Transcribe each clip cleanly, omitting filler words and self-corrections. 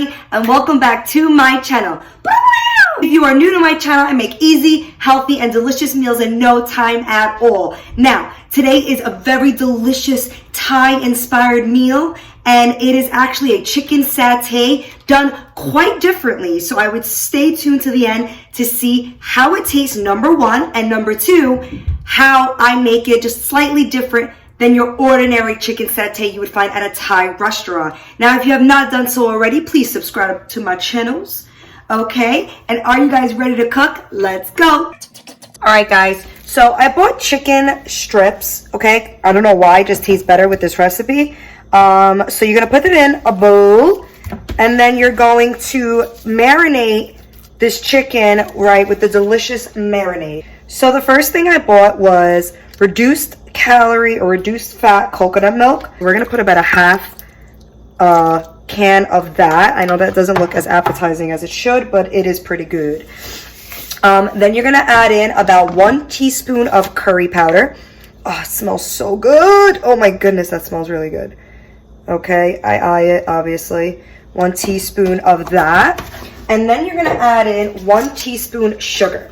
everybody, and welcome back to my channel. If you are new to my channel, I make easy, healthy, and delicious meals in no time at all. Now, today is a very delicious Thai-inspired meal, and it is actually a chicken satay done quite differently. So I would stay tuned to the end to see how it tastes, number one, and number two, how I make it just slightly different than your ordinary chicken satay you would find at a Thai restaurant. Now, if you have not done so already, please subscribe to my channels. Okay, and are you guys ready to cook? Let's go. All right, guys, so I bought chicken strips. Okay, I don't know why, it just tastes better with this recipe. So you're gonna put it in a bowl, and then you're going to marinate this chicken, right, with the delicious marinade. So the first thing I bought was reduced calorie or reduced fat coconut milk. We're gonna put about a half can of that. I know that doesn't look as appetizing as it should, but it is pretty good. Then you're gonna add in about 1 teaspoon of curry powder. Oh, it smells so good. Oh my goodness, that smells really good. Okay, I eye it, obviously. 1 teaspoon of that. And then you're gonna add in 1 teaspoon sugar.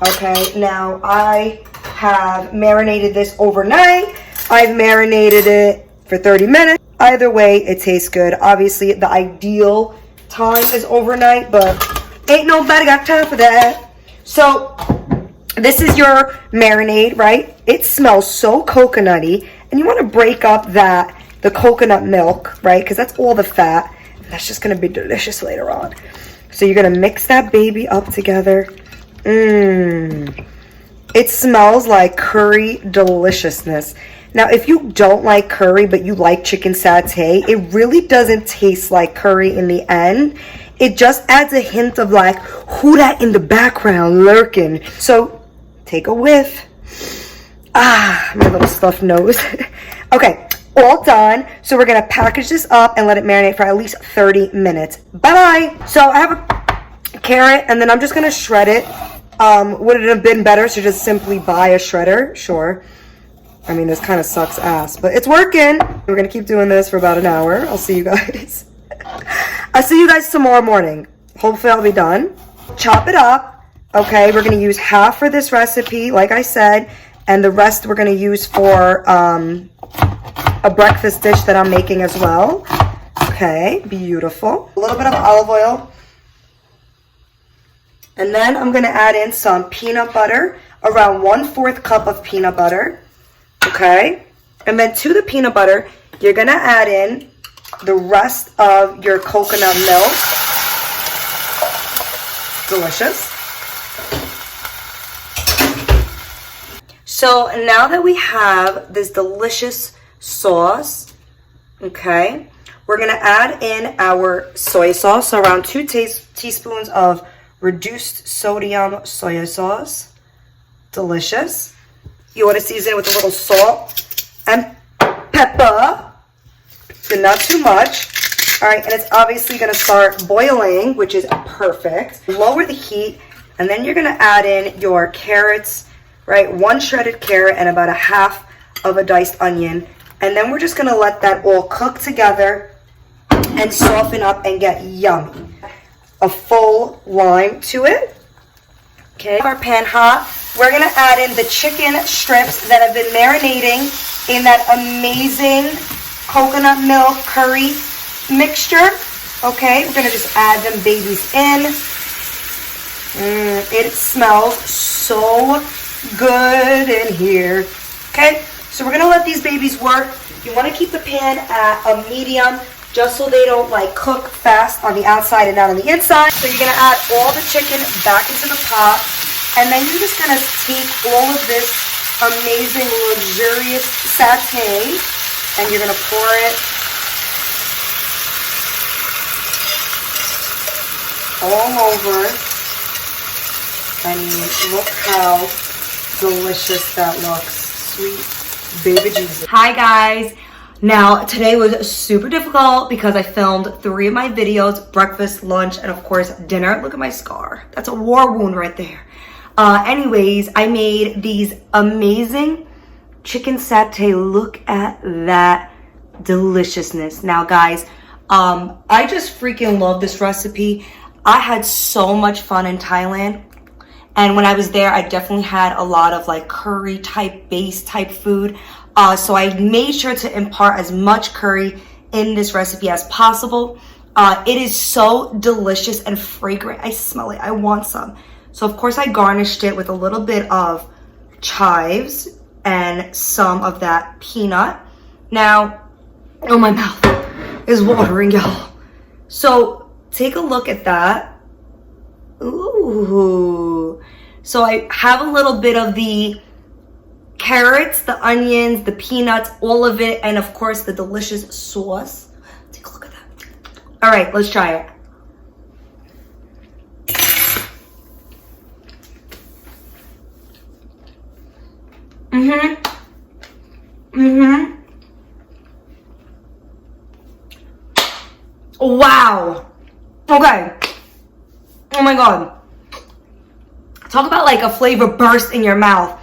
Okay, now I have marinated this overnight. I've marinated it for 30 minutes. Either way, it tastes good. Obviously, the ideal time is overnight, but ain't nobody got time for that. So this is your marinade, right? It smells so coconutty, and you want to break up the coconut milk, right? Because that's all the fat. That's just going to be delicious later on. So you're going to mix that baby up together. It smells like curry deliciousness. Now, if you don't like curry, but you like chicken satay, it really doesn't taste like curry in the end. It just adds a hint of like, who that in the background lurking? So, take a whiff. Ah, my little stuffed nose. Okay, all done. So we're gonna package this up and let it marinate for at least 30 minutes. Bye-bye. So I have a carrot, and then I'm just gonna shred it. Would it have been better to just simply buy a shredder? Sure. I mean, this kind of sucks ass, but it's working. We're gonna keep doing this for about an hour. I'll see you guys. I'll see you guys tomorrow morning. Hopefully I'll be done. Chop it up. Okay, we're gonna use half for this recipe, like I said, and the rest we're gonna use for a breakfast dish that I'm making as well. Okay, beautiful. A little bit of olive oil. And then I'm gonna add in some peanut butter, around 1/4 cup of peanut butter. Okay, and then to the peanut butter, you're gonna add in the rest of your coconut milk. Delicious. So now that we have this delicious sauce, okay, we're gonna add in our soy sauce, so around 2 teaspoons of reduced sodium soy sauce. Delicious. You want to season it with a little salt and pepper, but not too much. All right, and it's obviously going to start boiling, which is perfect. Lower the heat, and then you're going to add in your carrots, right? 1 shredded carrot and about a half of a diced onion. And then we're just going to let that all cook together and soften up and get yummy. A full lime to it. Okay, our pan hot. We're gonna add in the chicken strips that have been marinating in that amazing coconut milk curry mixture. Okay, we're gonna just add them babies in. It smells so good in here. Okay, so we're gonna let these babies work. You wanna keep the pan at a medium, just so they don't like cook fast on the outside and not on the inside. So you're gonna add all the chicken back into the pot, and then you're just gonna take all of this amazing, luxurious satay, and you're gonna pour it all over. I mean, look how delicious that looks. Sweet baby Jesus. Hi guys. Now, today was super difficult because I filmed 3 of my videos, breakfast, lunch, and of course, dinner. Look at my scar. That's a war wound right there. Anyways, I made these amazing chicken satay. Look at that deliciousness. Now, guys, I just freaking love this recipe. I had so much fun in Thailand. And when I was there, I definitely had a lot of like curry type, base type food. So I made sure to impart as much curry in this recipe as possible. It is so delicious and fragrant. I smell it. I want some. So of course I garnished it with a little bit of chives and some of that peanut. Now, oh, my mouth is watering, y'all. So take a look at that. Ooh. So I have a little bit of the carrots, the onions, the peanuts, all of it, and of course the delicious sauce. Take a look at that. All right, let's try it. Wow. Okay. Oh my God. Talk about like a flavor burst in your mouth.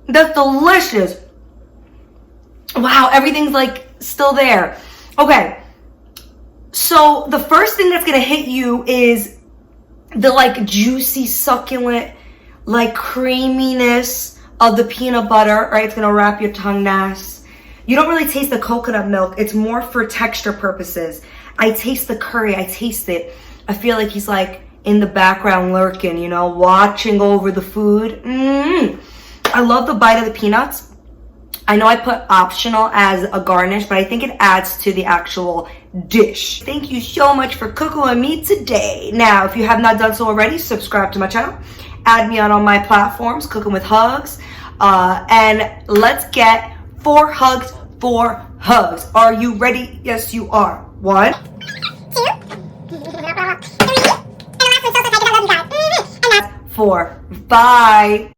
That's delicious. Wow, everything's like still there. Okay. So the first thing that's gonna hit you is the like juicy, succulent, like creaminess of the peanut butter, right? It's gonna wrap your tongue nice. You don't really taste the coconut milk. It's more for texture purposes. I taste the curry. I taste it. I feel like he's like in the background lurking, you know, watching over the food. I love the bite of the peanuts. I know I put optional as a garnish, but I think it adds to the actual dish. Thank you so much for cooking with me today. Now, if you have not done so already, subscribe to my channel. Add me on all my platforms, Cooking with Hugs. And let's get 4 hugs, 4 hugs. Are you ready? Yes, you are. 1, 2, 3, 4. Bye.